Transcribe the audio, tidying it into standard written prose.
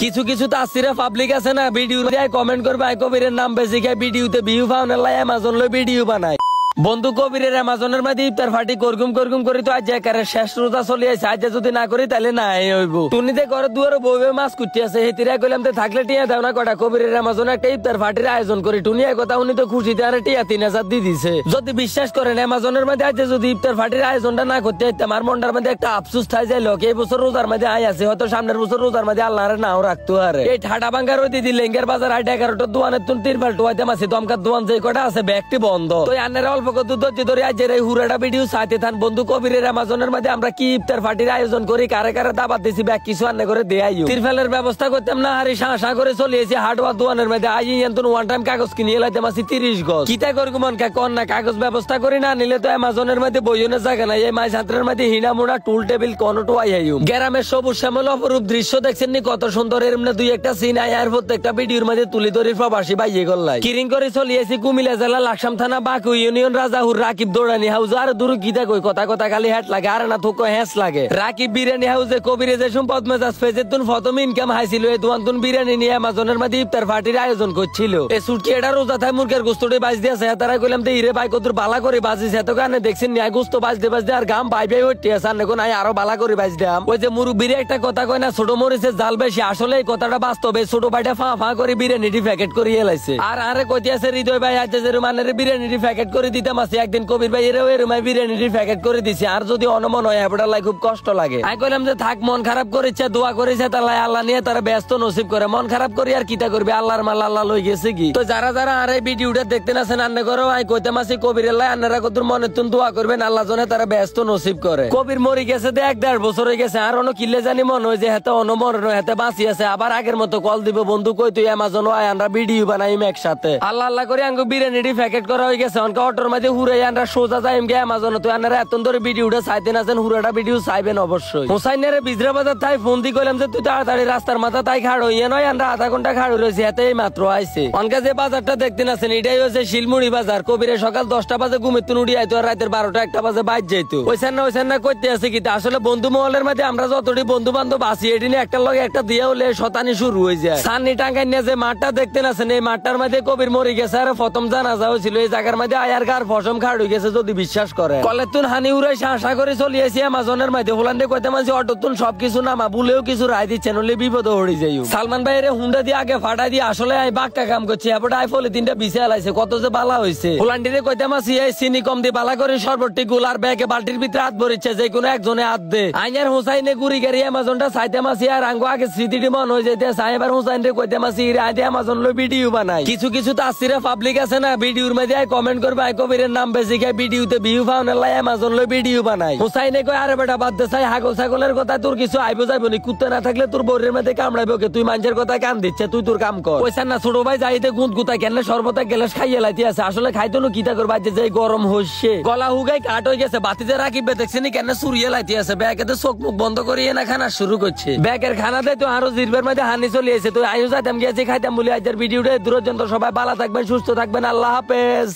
কিছু কিছু তাসিরে পাবলিক আছে না ভিডিও কমেন্ট করবে কবিরের নাম বেশি খায় ভিডিওতে ভিউ পাওয়ার লাই অ্যামাজন লো ভিডিও বানায়। বন্ধু কবিরের অ্যামাজনের মধ্যে ইফতার পার্টি করগুম করি তো আজ একারে শেষ রোজা চলে আছে, আজ যদি না করি তাহলে নাই হইব। টুনিতে ঘরে দুয়ারে বউবে মাছ কুটি আছে হেতিরা কইলাম তে থাকলে টিয়া দাও না কটা কবিরের অ্যামাজনে একটা ইফতার পার্টির আয়োজন করি। টুনিয়া কথা উনি তো খুশিতে আর টিয়া 3000 দিয়ে দিছে। যদি বিশ্বাস করেন অ্যামাজনের মধ্যে আজ যদি ইফতার পার্টির আয়োজনটা না করতে আমার মনটার মধ্যে একটা আফসোস থাই যায় লোক এই বছর রোজার মধ্যে আয় আছে, হয়তো সামনের বছর রোজার মধ্যে আল্লাহর নাও রাখতো। আর এই ঠাডা ভাঙ্গার ওই দিদি লেঙ্গের বাজার 8-11টা দোয়ানের তুন 3 টোয়াইতে মাসি দমকার দোয়ান যে কটা আছে ব্যাগটি বন্ধ। তো আন্নারা অল্প কত ধৈর্য ধরে আজ এই হুরাটা ভিডিও সাথে থান। বন্ধু কবিরের অ্যামাজনের মধ্যে আমরা কি ইফতার পার্টির আয়োজন করি, কারে কারে দাবাত দিছি ব্যাগ কিছু আন্না করে দেয়াইও। তিরফালের ব্যবস্থা করতাম না হারি শাঁ করে চলিয়েছি হাটওয়ার দোয়ানের মধ্যে আই এন্তন ওয়ান টাইম কাগজ কিনিয়ে লাইতে মাসি 30 গজ কিতা করবো মন কা কোন না কাগজ ব্যবস্থা করি না নিলে তো অ্যামাজনের মধ্যে বইনের জায়গা নাই। এই মাই ছাত্রের মধ্যে হিনা মোড়া টুল টেবিল কোনটো আইয়াইও। গ্রামের সবুজ শ্যামল অপরূপ দৃশ্য দেখছেন নি কত সুন্দর। এর মধ্যে দুই একটা সিন আয়ার প্রত্যেকটা ভিডিওর মধ্যে তুলি ধরি প্রবাসী বাইয়ে গল্লাই কিরিং করে চলিয়েছি কুমিল্লা জেলা লাকসাম থানা বাকু ইউনিয়ন রাজাহুর রাকিব দৌড়ানি হাউস। আর দূর গীতা কই কথা কথা খালি হ্যাট লাগে আর না থুকো হ্যাস লাগে। রাকিব বিরিয়ানি হাউসে কবিরে যে সম্পদ মেজাজ ফেজের তুন প্রথম ইনকাম হাইছিল এই দোয়ান তুন বিরিয়ানি নিয়ে অ্যামাজনের মধ্যে ইফতার পার্টির আয়োজন করছিল। এই সুটকি এটা রোজা থাই মুরগের গোস্তটি বাজ দিয়েছে তারা কইলাম তো ইরে ভাই কত বালা করে বাজিছে এত কানে দেখছেন নি গোস্ত বাজতে আর গাম ভাই ভাই উঠতে আছে আর দেখুন আরো বালা করে বাজ দিলাম। ওই যে মুরব্বিরে একটা কথা কয় না ছোট মরিচে জাল বেশি, আসলে এই কথাটা বাস্তবে। ছোট ভাইটা ফা করে বিরিয়ানিটি প্যাকেট করে এলাইছে। আর আরে কইতে আছে হৃদয় ভাই আজ যে রুমানের বিরিয়ানিটি প্যাকেট করে দিতাম আছে একদিন কবির ভাই এর রুমাই বিরিয়ানিটি প্যাকেট করে দিছে। আর যদি অনমন হয় এটা লাই খুব কষ্ট লাগে। আমি কইলাম যে থাক মন খারাপ করেছে দোয়া করেছে তাহলে আল্লাহ নিয়ে তারা ব্যস্ত নসিব করে। মন খারাপ করি আর কিতা করবে আল্লাহর মাল আল্লাহ লই গেছে কি। তো যারা যারা আর এই ভিডিওটা দেখতে আছেন আন্না করো আমি কইতাম আছি কবির আল্লাহ আন্নারা কত মনে তুন দোয়া করবেন আল্লাহ জনে তারা ব্যস্ত নসিব করে। কবির মরি গেছে 1.5 বছর হয়ে গেছে আর অন্য কিলে জানি মনে হয় যে হাতে অনমর হাতে বাঁচি আছে। আবার আগের মতো কল দিব বন্ধু কই তুই অ্যামাজন আয় আমরা ভিডিও বানাইম একসাথে। আল্লাহ আল্লাহ করে আঙ্গু বিরিয়ানিটি প্যাকেট করা হয়ে গেছে। অনকা অটোর মধ্যে হুরাই আমরা সোজা যাইম গে অ্যামাজন। তুই আন্নারা এত ধরে ভিডিওটা চাইতেন আছেন হুরাটা ভিডিও চাইবেন অবশ্যই। হোসাইনের বিজরা বাজার তাই ফোন দি কইলাম যে তুই তাড়াতাড়ি রাস্তার মাথা তাই খাড় হইয়া নয় আমরা আধা ঘন্টা খাড় রয়েছি এতেই মাত্র আইছে। অনকা যে বাজারটা দেখতেন আছেন এটাই হচ্ছে শিলমুড়ি বাজার। কবিরে সকাল 10টা বাজে ঘুমের তুন উড়ি আইতো আর রাতের 12টা-1টা বাজে বাইর যাইতো। ওইখান না করতে আছে কি আসলে বন্ধু মহলের মধ্যে আমরা যতটি বন্ধু বান্ধব আছি এটি নিয়ে একটা লগে একটা দিয়ে হলে শতানি শুরু হয়ে যায়। সান্নি টাঙ্গাই নিয়ে যে মাঠটা দেখতেন আছেন এই মাঠটার মধ্যে কবির মরে গেছে আর প্রথম জানাজা হয়েছিল। এই জায়গার মধ্যে আয়ার গার ফসম খাড় হয়ে গেছে যদি বিশ্বাস করে। কলের তুন হানি উড়াই শাঁসা করে চলিয়েছি অ্যামাজনের মধ্যে হোলান্ডে কইতে মানছি অটো তুন সবকিছু নামা বলেও কিছু রায় দিচ্ছে নলে বিপদ হয়ে যাই। সালমান ভাইয়ের হুন্ডা দিয়ে আগে ফাটা দিয়ে আসলে আমি বাক্কা কাম করছি এপটা আই ফলে 3টা বিছে আলাইছে কত যে বালা হয়েছে। হোলান্ডিরে কইতে মানছি এই চিনি কম দিয়ে বালা করে সর্বটি গুল আর ব্যাগে বালতির ভিতরে হাত ভরিচ্ছে যে কোনো একজনে হাত দে। আইনার হোসাইনে গুড়ি গাড়ি অ্যামাজনটা চাইতে মাসি আর আঙ্গো আগে স্মৃতিটি মন হয়ে যেতে সাহেবার হোসাইন রে কইতে মাসি আইতে অ্যামাজন লো ভিডিও বানাই। কিছু কিছু তাসিরে পাবলিক আছে না ভিডিওর মধ্যে কমেন্ট করবে কবিরের নাম বেশি খায় ভিডিওতে ভিউ পাওয়ার লাই অ্যামাজন লো ভিডিও বানাই। হোসাইনে কই আরে বেটা বাদ দে চাই হাগল ছাগলের কথা তোর কিছু আইব যাইব নি, কুত্তা না থাকলে তোর বউরের মধ্যে কামড়াইবো কে, তুই মানুষের কথা কান দিচ্ছে তুই তোর কাম কর। ওইসান না ছোট ভাই যাইতে গুঁত গুতা কেন সর্বতা গেলাস খাইয়ে লাইতে আছে আসলে খাইতো না কিতা করবা যে গরম হচ্ছে গলা হুগাই কাট হয়ে গেছে বাতিতে রাখিবে দেখছেনি কেন সুরিয়ে লাইতে আছে ব্যাগেতে চোখ মুখ বন্ধ করিয়ে না খানা শুরু করছে। ব্যাগের খানা দেয় তো আরো জিরবের মধ্যে হানি চলে এসে তো আয়ু যাইতাম গিয়েছি খাইতাম বলে আজকের ভিডিওটা দূরজন্ত সবাই ভালো থাকবেন সুস্থ থাকবেন আল্লাহ হাফেজ।